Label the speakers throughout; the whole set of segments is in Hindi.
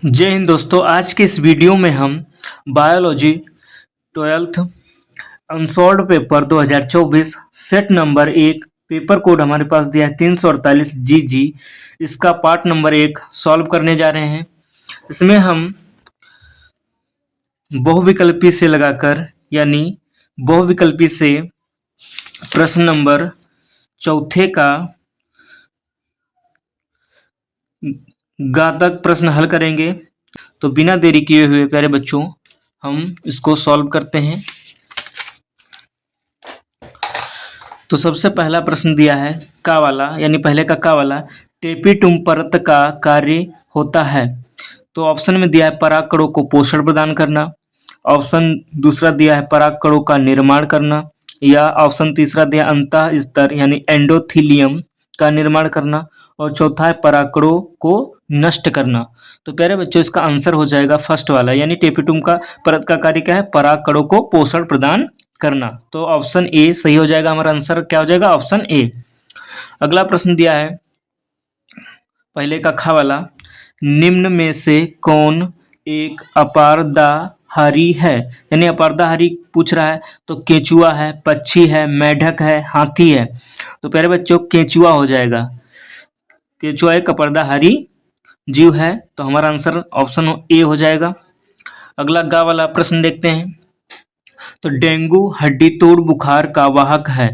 Speaker 1: जय हिंद दोस्तों। आज के इस वीडियो में हम biology 12th unsolved paper 2024 set number 1 paper code हमारे पास दिया है 348 GG। इसका पार्ट नंबर 1 सॉल्व करने जा रहे हैं। इसमें हम बहुविकल्पी से लगाकर यानी बहुविकल्पी से प्रश्न नंबर चौथे का गा तक प्रश्न हल करेंगे। तो बिना देरी किए हुए प्यारे बच्चों हम इसको सॉल्व करते हैं। तो सबसे पहला प्रश्न दिया है का वाला, यानी पहले का का वाला, टेपिटुम परत का कार्य होता है। तो ऑप्शन में दिया है परागकणों को पोषण प्रदान करना, ऑप्शन दूसरा दिया है परागकणों का निर्माण करना, या ऑप्शन तीसरा दिया अंतः स्तर यानी एंडोथीलियम का निर्माण करना, और चौथा है परागकणों को नष्ट करना। तो प्यारे बच्चों इसका आंसर हो जाएगा फर्स्ट वाला, यानी टेपिटुम का परत का कार्य क्या है? परागकणों को पोषण प्रदान करना। तो ऑप्शन ए सही हो जाएगा। हमारा आंसर क्या हो जाएगा? Option A. अगला प्रश्न दिया है पहले का खा वाला, निम्न में से कौन एक अपारदाहारी है? यानी अपारदाहारी पूछ रहा है। तो केंचुआ है, पक्षी है, मेढक है, हाथी है। तो प्यारे बच्चों केंचुआ हो जाएगा। केंचुआ एक अपर्दाहारी जीव है। तो हमारा आंसर ऑप्शन ए हो जाएगा। अगला गा वाला प्रश्न देखते हैं। तो डेंगू हड्डी तोड़ बुखार का वाहक है,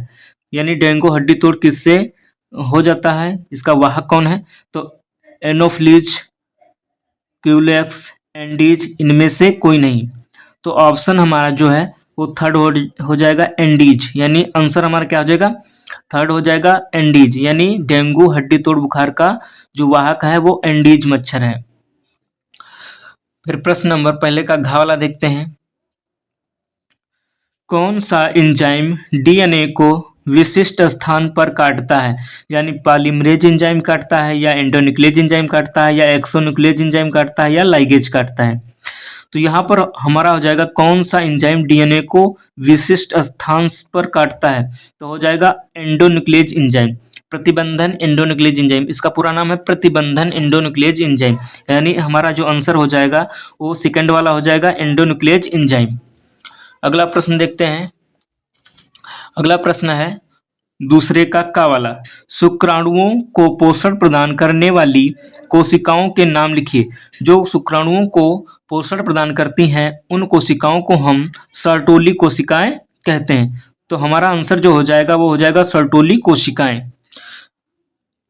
Speaker 1: यानी डेंगू हड्डी तोड़ किससे हो जाता है? इसका वाहक कौन है? तो एनोफिलीज, क्यूलेक्स, एंडीज, इनमें से कोई नहीं। तो ऑप्शन हमारा जो है वो थर्ड हो जाएगा, एंडीज। यानी आंसर हमारा क्या हो जाएगा? थर्ड हो जाएगा एंडीज। यानी डेंगू हड्डी तोड़ बुखार का जो वाहक है वो एंडीज मच्छर है। फिर प्रश्न नंबर पहले का घा वाला देखते हैं। कौन सा एंजाइम डीएनए को विशिष्ट स्थान पर काटता है? यानी पॉलीमरेज एंजाइम काटता है, या एंडोन्यूक्लियेज एंजाइम काटता है, या एक्सोन्यूक्लियेज एंजाइम काटता है, या लाइगेज काटता है। तो यहाँ पर हमारा हो जाएगा कौन सा एंजाइम डीएनए को विशिष्ट स्थान पर काटता है? तो हो जाएगा एंडोन्यूक्लियेज एंजाइम, प्रतिबंधन एंडोन्यूक्लियेज एंजाइम। इसका पूरा नाम है प्रतिबंधन एंडोन्यूक्लियेज एंजाइम। यानी हमारा जो आंसर हो जाएगा वो सेकंड वाला हो जाएगा, एंडोन्यूक्लियेज एंजाइम। अगला प्रश्न देखते हैं। अगला प्रश्न है दूसरे का वाला, शुक्राणुओं को पोषण प्रदान करने वाली कोशिकाओं के नाम लिखिए। जो शुक्राणुओं को पोषण प्रदान करती हैं उन कोशिकाओं को हम सर्टोली कोशिकाएं कहते हैं। तो हमारा आंसर जो हो जाएगा वो हो जाएगा सर्टोली कोशिकाएं।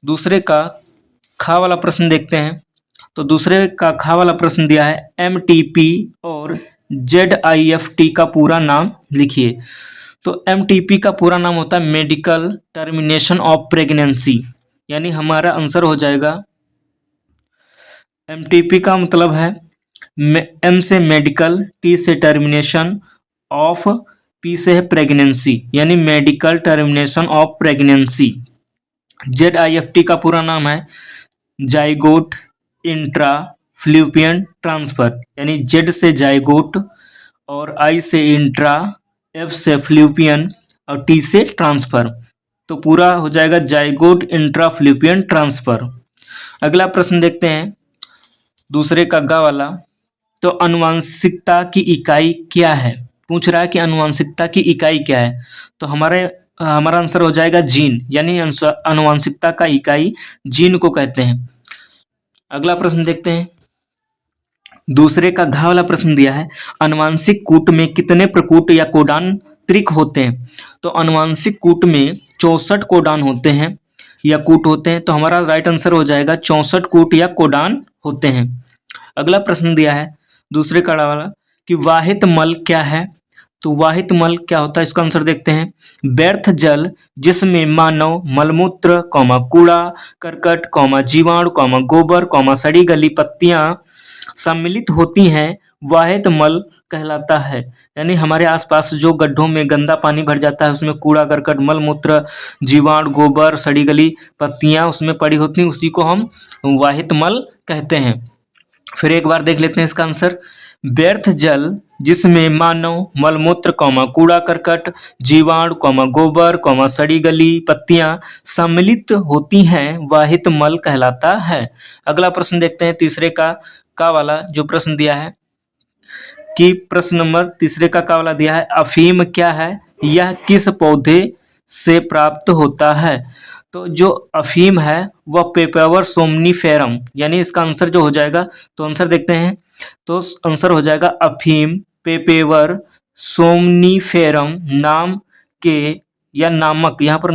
Speaker 1: दूसरे का खा वाला प्रश्न देखते हैं। तो दूसरे का खा वाला प्रश्न दिया है MTP और ZIFT का पूरा नाम लिखिए। तो MTP का पूरा नाम होता है मेडिकल टर्मिनेशन ऑफ प्रेगनेंसी। यानी हमारा आंसर हो जाएगा MTP का मतलब है M से मेडिकल, T से टर्मिनेशन, ऑफ, P से है प्रेगनेंसी, यानी medical termination of pregnancy. ZIFT का पूरा नाम है जाइगोट इंट्रा फ्लूपियन ट्रांसफर, यानी Z से जाइगोट और I से इंट्रा, F से फ्लूपियन और T से ट्रांसफर। तो पूरा हो जाएगा जाइगोट इंट्रा फ्लूपियन ट्रांसफर। अगला प्रश्न देखते हैं दूसरे का गा वाला। तो आनुवांशिकता की इकाई क्या है? पूछ रहा है कि आनुवांशिकता की इकाई क्या है। तो हमारा आंसर हो जाएगा जीन, यानी आनुवांशिकता का इकाई जीन को कहते हैं। अगला प्रश्न देखते हैं। दूसरे का घा वाला प्रश्न दिया है आनुवांशिक कूट में कितने प्रकूट या कोडान त्रिक होते हैं? तो आनुवांशिक कूट में 64 कोडान होते हैं या कूट होते हैं। तो हमारा राइट आंसर हो जाएगा 64 कूट या कोडान होते हैं। अगला प्रश्न दिया है दूसरे का वाला कि वाहित मल क्या है? तो वाहित मल क्या होता है इसका आंसर देखते हैं। व्यर्थ जल जिसमें मानव मलमूत्र, कूड़ा करकट, जीवाणु, गोबर, सड़ी गली पत्तियां सम्मिलित होती हैं वाहित मल कहलाता है। यानी हमारे आसपास जो गड्ढों में गंदा पानी भर जाता है उसमें कूड़ा करकट, मलमूत्र, जीवाणु, गोबर, सड़ी गली पत्तियां उसमें पड़ी होती हैं, उसी को हम वाहित मल कहते हैं। फिर एक बार देख लेते हैं इसका आंसर। व्यर्थ जल जिसमें मानव मलमूत्र, कूड़ा करकट, जीवाणु, गोबर, सड़ी गली पत्तियां सम्मिलित होती हैं वाहित मल कहलाता है। अगला प्रश्न देखते हैं तीसरे का का वाला जो प्रश्न दिया है कि प्रश्न नंबर तीसरे का वाला दिया है, अफीम क्या है, यह किस पौधे से प्राप्त होता है। तो जो अफीम है वह पेपावर सोमनीफेरम, यानी इसका आंसर जो हो जाएगा, तो आंसर देखते हैं। तो आंसर हो जाएगा अफीम पेपेवर सोमनीफेरम नाम के या नामक, यहाँ पर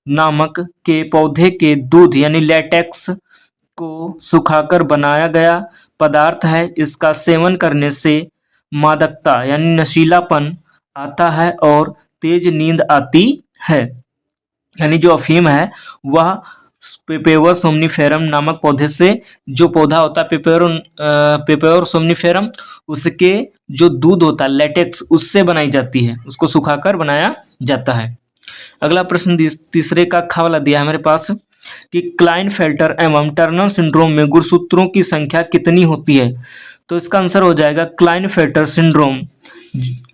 Speaker 1: नामक के पौधे के दूध यानी लेटेक्स को सुखाकर बनाया गया पदार्थ है। इसका सेवन करने से मादकता यानी नशीलापन आता है और तेज नींद आती है। यानी जो अफीम है वह पेपेवर सोमनीफेरम नामक पौधे से, जो पौधा होता है पेपेवर सोमनीफेरम, उसके जो दूध होता है लेटेक्स, उससे बनाई जाती है, उसको सुखाकर बनाया जाता है। अगला प्रश्न तीसरे का वाला दिया है हमारे पास कि क्लाइनफेल्टर एवं टर्नर सिंड्रोम में गुणसूत्रों की संख्या कितनी होती है। तो इसका आंसर हो जाएगा क्लाइनफेल्टर सिंड्रोम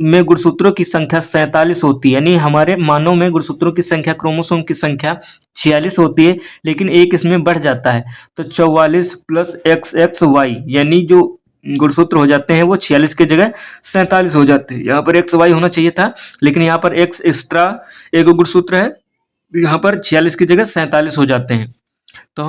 Speaker 1: में गुणसूत्रों की संख्या 47 होती है। यानी हमारे मानव में गुणसूत्रों की संख्या, क्रोमोसोम की संख्या 46 होती है, लेकिन एक इसमें बढ़ जाता है। तो 44 प्लस XXY यानी जो गुणसूत्र हो जाते हैं वो 46 की जगह 47 हो जाते हैं। यहाँ पर XY होना चाहिए था, लेकिन यहाँ पर X एक्स्ट्रा एक गुणसूत्र है, यहाँ पर 46 की जगह 47 हो जाते हैं। तो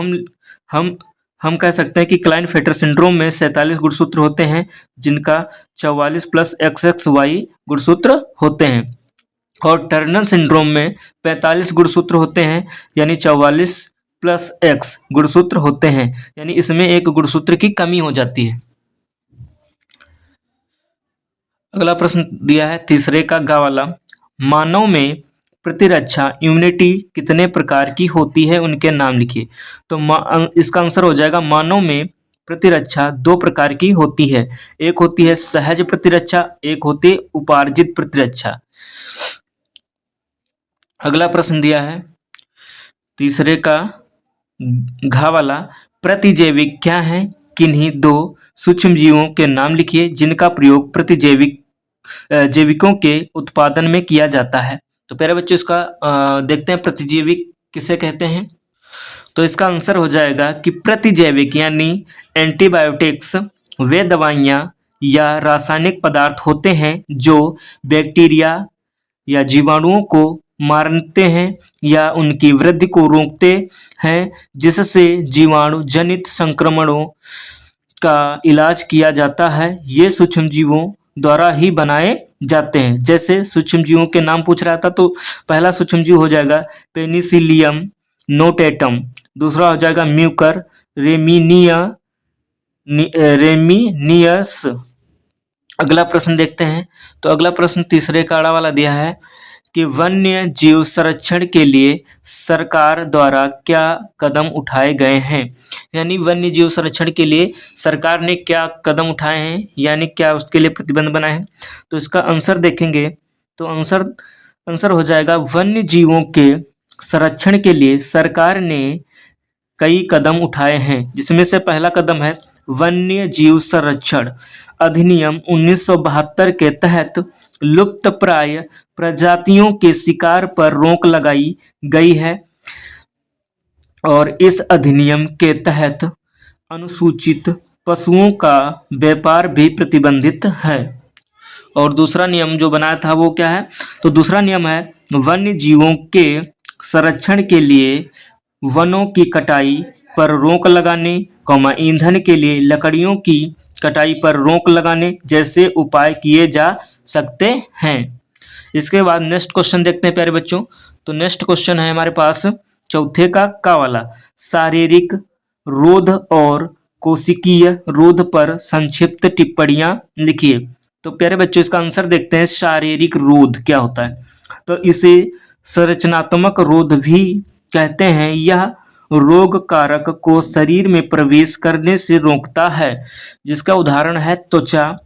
Speaker 1: हम कह सकते हैं कि क्लाइनफेल्टर सिंड्रोम में 47 गुणसूत्र होते हैं, जिनका 44 प्लस XXY गुणसूत्र होते हैं। और टर्नर सिंड्रोम में 45 गुणसूत्र होते हैं, यानी 44 प्लस X गुणसूत्र होते हैं, यानी इसमें एक गुणसूत्र की कमी हो जाती है। अगला प्रश्न दिया है तीसरे का वाला, मानव में प्रतिरक्षा इम्यूनिटी कितने प्रकार की होती है, उनके नाम लिखिए। तो इसका आंसर हो जाएगा मानव में प्रतिरक्षा 2 प्रकार की होती है। एक होती है सहज प्रतिरक्षा, एक होती है उपार्जित प्रतिरक्षा। अगला प्रश्न दिया है तीसरे का वाला, प्रतिजैविक क्या है, किन्हीं 2 सूक्ष्म जीवों के नाम लिखिए जिनका प्रयोग जैविकों के उत्पादन में किया जाता है। तो प्यारे बच्चों इसका देखते हैं प्रतिजैविक किसे कहते हैं। तो इसका आंसर हो जाएगा कि प्रतिजैविक यानी एंटीबायोटिक्स वे दवाइयाँ या रासायनिक पदार्थ होते हैं जो बैक्टीरिया या जीवाणुओं को मारते हैं या उनकी वृद्धि को रोकते हैं, जिससे जीवाणु जनित संक्रमणों का इलाज किया जाता है। ये सूक्ष्म जीवों द्वारा ही बनाए जाते हैं। जैसे सूक्ष्म जीवों के नाम पूछ रहा था, तो पहला सूक्ष्म जीव हो जाएगा पेनिसिलियम नोटेटम, दूसरा हो जाएगा म्यूकर रेमिनियस। अगला प्रश्न देखते हैं। तो अगला प्रश्न तीसरे काड़ा वाला दिया है कि वन्य जीव संरक्षण के लिए सरकार द्वारा क्या कदम उठाए गए हैं। यानी वन्य जीव संरक्षण के लिए सरकार ने क्या कदम उठाए हैं, यानी क्या उसके लिए प्रतिबंध बनाए हैं। तो इसका आंसर देखेंगे तो आंसर हो जाएगा वन्य जीवों के संरक्षण के लिए सरकार ने कई कदम उठाए हैं, जिसमें से पहला कदम है वन्य जीव संरक्षण अधिनियम 1972 के तहत लुप्त प्राय प्रजातियों के शिकार पर रोक लगाई गई है और इस अधिनियम के तहत अनुसूचित पशुओं का व्यापार भी प्रतिबंधित है। और दूसरा नियम जो बनाया था वो क्या है, तो दूसरा नियम है वन्य जीवों के संरक्षण के लिए वनों की कटाई पर रोक लगाने, ईंधन के लिए लकड़ियों की कटाई पर रोक लगाने जैसे उपाय किए जा सकते हैं। इसके बाद नेक्स्ट क्वेश्चन देखते हैं प्यारे बच्चों। तो नेक्स्ट क्वेश्चन है हमारे पास चौथे का वाला, शारीरिक रोध और कोशिकीय रोध पर संक्षिप्त टिप्पणियां लिखिए। तो प्यारे बच्चों इसका आंसर देखते हैं, शारीरिक रोध क्या होता है। तो इसे संरचनात्मक रोध भी कहते हैं। यह रोग कारक को शरीर में प्रवेश करने से रोकता है, जिसका उदाहरण है त्वचा,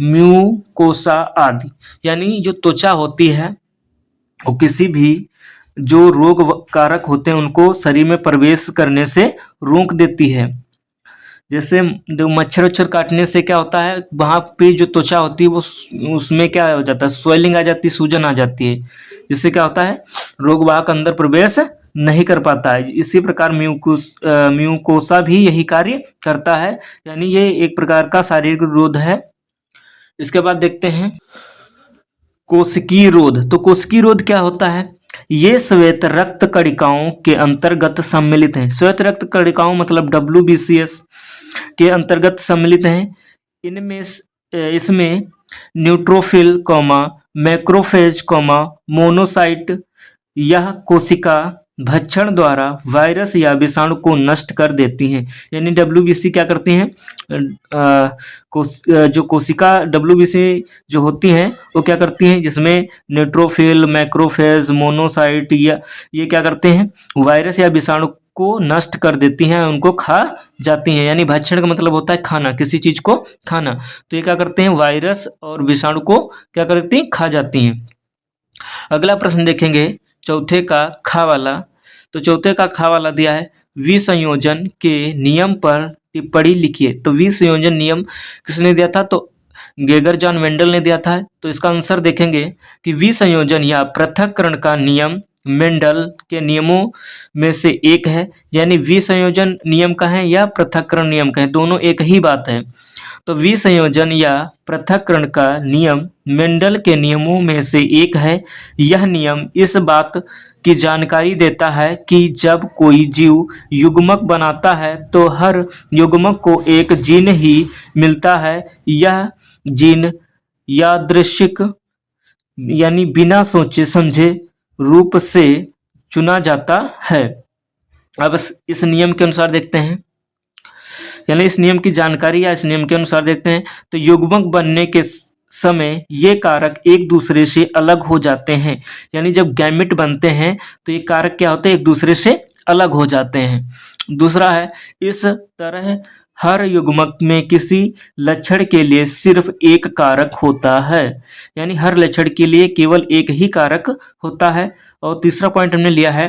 Speaker 1: म्यूकोसा आदि। यानी जो त्वचा होती है वो किसी भी जो रोग कारक होते हैं उनको शरीर में प्रवेश करने से रोक देती है। जैसे जो मच्छर काटने से क्या होता है, वहाँ पे जो त्वचा होती है वो उसमें क्या हो जाता है, स्वेलिंग आ जाती है, सूजन आ जाती है, जिससे क्या होता है रोग वाहक अंदर प्रवेश नहीं कर पाता है। इसी प्रकार म्यूकोसा भी यही कार्य करता है, यानी ये एक प्रकार का शारीरिक रोध है। इसके बाद देखते हैं कोशिकीय रोध। तो कोशिकीय रोध क्या होता है? ये श्वेत रक्त कणिकाओं के अंतर्गत सम्मिलित हैं। श्वेत रक्त कणिकाओं मतलब WBCS के अंतर्गत सम्मिलित हैं। इसमें न्यूट्रोफिल मैक्रोफेज मोनोसाइट यह कोशिका भक्षण द्वारा वायरस या विषाणु को नष्ट कर देती हैं। यानी WBC क्या करती हैं? जो कोशिका WBC जो होती हैं वो क्या करती हैं, जिसमें न्यूट्रोफिल मैक्रोफेज मोनोसाइट ये क्या करते हैं? वायरस या विषाणु को नष्ट कर देती हैं, उनको खा जाती हैं। यानी भक्षण का मतलब होता है खाना, किसी चीज को खाना। तो ये क्या करते हैं? वायरस और विषाणु को क्या करती हैं? खा जाती हैं। अगला प्रश्न देखेंगे चौथे का खा वाला। तो चौथे का खा वाला दिया है विसंयोजन के नियम पर टिप्पणी लिखिए। तो विसंयोजन नियम किसने दिया था? तो गेगर जॉन मेंडल ने दिया था। तो इसका आंसर देखेंगे कि विसंयोजन या पृथक्करण का नियम मेंडल के नियमों में से एक है। यानी विसंयोजन नियम का है या पृथक्करण नियम का है, दोनों एक ही बात है। तो विसंयोजन या पृथक्करण का नियम मेंडल के नियमों में से एक है। यह नियम इस बात की जानकारी देता है कि जब कोई जीव युग्मक बनाता है तो हर युग्मक को एक जीन ही मिलता है। यह जीन यादृच्छिक यानी बिना सोचे समझे रूप से चुना जाता है। अब इस नियम के अनुसार देखते हैं, यानी इस नियम की जानकारी या इस नियम के अनुसार देखते हैं। तो युग्मक बनने के समय ये कारक एक दूसरे से अलग हो जाते हैं। यानी जब गैमेट बनते हैं तो ये कारक क्या होते हैं? एक दूसरे से अलग हो जाते हैं। दूसरा है इस तरह हर युग्मक में किसी लक्षण के लिए सिर्फ एक कारक होता है। यानी हर लक्षण के लिए केवल एक ही कारक होता है। और तीसरा पॉइंट हमने लिया है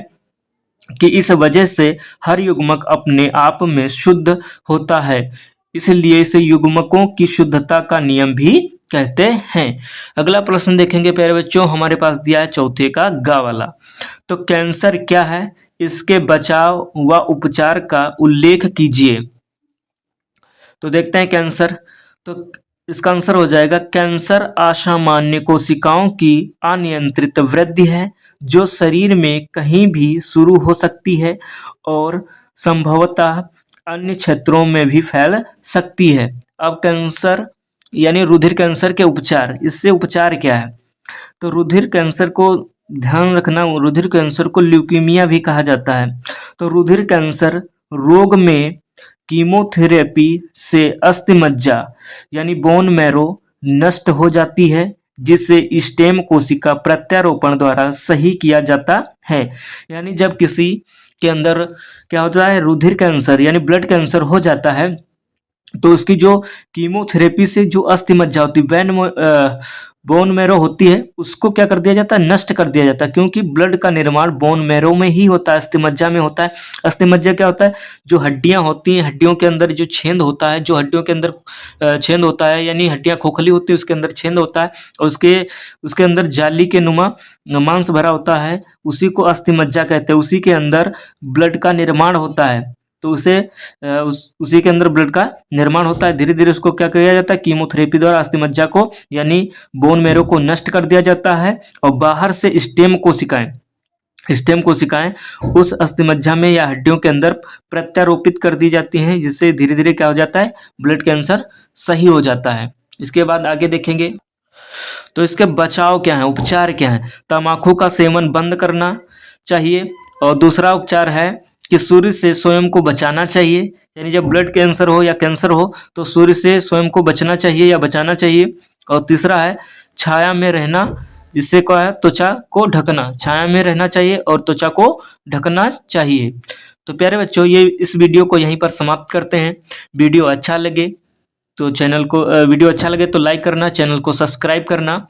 Speaker 1: कि इस वजह से हर युग्मक अपने आप में शुद्ध होता है, इसलिए इसे युग्मकों की शुद्धता का नियम भी कहते हैं। अगला प्रश्न देखेंगे प्यारे बच्चों, हमारे पास दिया है चौथे का गा वाला। तो कैंसर क्या है? इसके बचाव व उपचार का उल्लेख कीजिए। तो देखते हैं कैंसर। तो इसका आंसर हो जाएगा कैंसर असामान्य कोशिकाओं की अनियंत्रित वृद्धि है जो शरीर में कहीं भी शुरू हो सकती है और संभवतः अन्य क्षेत्रों में भी फैल सकती है। अब कैंसर यानी रुधिर कैंसर के उपचार, इससे उपचार क्या है? तो रुधिर कैंसर को ध्यान रखना, रुधिर कैंसर को ल्यूकीमिया भी कहा जाता है। तो रुधिर कैंसर रोग में कीमोथेरेपी से अस्थिमज्जा यानी बोन मैरो नष्ट हो जाती है, जिसे स्टेम कोशिका प्रत्यारोपण द्वारा सही किया जाता है। यानी जब किसी के अंदर क्या होता है? रुधिर कैंसर यानी ब्लड कैंसर हो जाता है तो उसकी जो कीमोथेरेपी से जो अस्थिमज्जा होती है, बोन मैरो होती है, उसको क्या कर दिया जाता है? नष्ट कर दिया जाता है। क्योंकि ब्लड का निर्माण बोन मैरो में ही होता है, अस्थिमज्जा में होता है। अस्थिमज्जा क्या होता है? जो हड्डियां होती हैं, हड्डियों के अंदर जो छेद होता है, जो हड्डियों के अंदर छेद होता है, यानी हड्डियां खोखली होती है, उसके अंदर छेद होता है और उसके अंदर जाली के नुमा मांस भरा होता है, उसी को अस्थिमज्जा कहते हैं। उसी के अंदर ब्लड का निर्माण होता है, तो उसी के अंदर ब्लड का निर्माण होता है। धीरे धीरे उसको क्या किया जाता है? कीमोथेरेपी द्वारा अस्थिमज्जा को यानी बोन मैरो को नष्ट कर दिया जाता है और बाहर से स्टेम कोशिकाएं उस अस्थिमज्जा में या हड्डियों के अंदर प्रत्यारोपित कर दी जाती हैं, जिससे धीरे धीरे क्या हो जाता है? ब्लड कैंसर सही हो जाता है। इसके बाद आगे देखेंगे तो इसके बचाव क्या है, उपचार क्या है? तंबाकू का सेवन बंद करना चाहिए और दूसरा उपचार है कि सूर्य से स्वयं को बचाना चाहिए। यानी जब ब्लड कैंसर हो या कैंसर हो तो सूर्य से स्वयं को बचना चाहिए या बचाना चाहिए। और तीसरा है छाया में रहना, जिससे क्या है? त्वचा को ढकना, छाया में रहना चाहिए और त्वचा को ढकना चाहिए। तो प्यारे बच्चों, ये इस वीडियो को यहीं पर समाप्त करते हैं। वीडियो अच्छा लगे तो लाइक करना, चैनल को सब्सक्राइब करना।